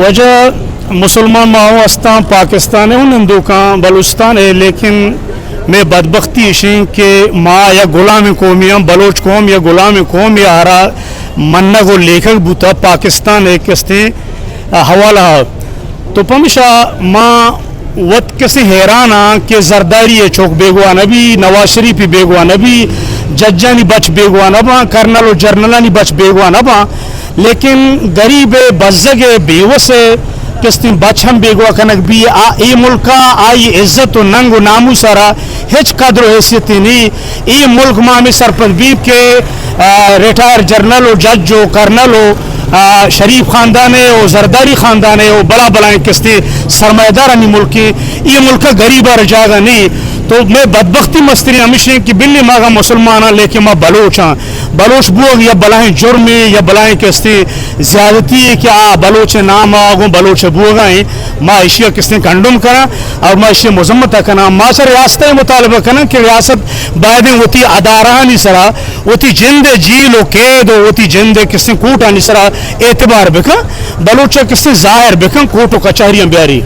वजह मुसलमान माओस्तान पाकिस्तान है उन हिंदुकान बलूचिस्तान है, लेकिन मैं बदबख्ती इशें कि माँ या गुलाम कौमियाँ बलोच कौम या गुलाम कौम या हरा मन्ना को लेखक बूता पाकिस्तान एक कस्ते हवाला तो पमिशा माँ वत किसी हैराना कि जरदारी है चौक बेगवाना भी नवाज शरीफ ही बेगवाना भी जज्जानी बच बेगवाना बा कर्नल और जर्नलानी बच बेगवाना बा, लेकिन गरीब बज्जगे बेवस किस्ती बच हम बेगवा कनक भी ए मुल्का आई इज्जत और नंग नामू सारा हिच कदर हैसियत नहीं ये मुल्क माँ में सरपंच बीब के रिटायर जर्नल और जज हो कर्नल हो शरीफ ख़ानदान है और जरदारी ख़ानदान है वो बड़ा बड़ा किस्ती सरमायादार नहीं मुल्क ये मुल्क गरीब आ जाएगा नहीं। तो मैं बदबख्ती मस्तरी हमेशा कि बिल्ली मागा मुसलमान लेकिन मैं बलोच हाँ बलोच बुआ या बलाएं जुर्म या बलाएं किस्ती ज़्यादती है कि बलोच नाम आगो बलोच बुआ माँ एशिया किस्ती कंडम करा और मैं एशिया मजम्मत करना माँ सर रियासत मुतालबा करना कि रियासत बाद होती अदारानी सरा होती जिंद जील कैद होती जिंद किस्ती कूट आनी सरा एतबार बेका बलोच किस्ती ज़ाहिर बेका कोर्ट कचहरियाँ ब्यारी।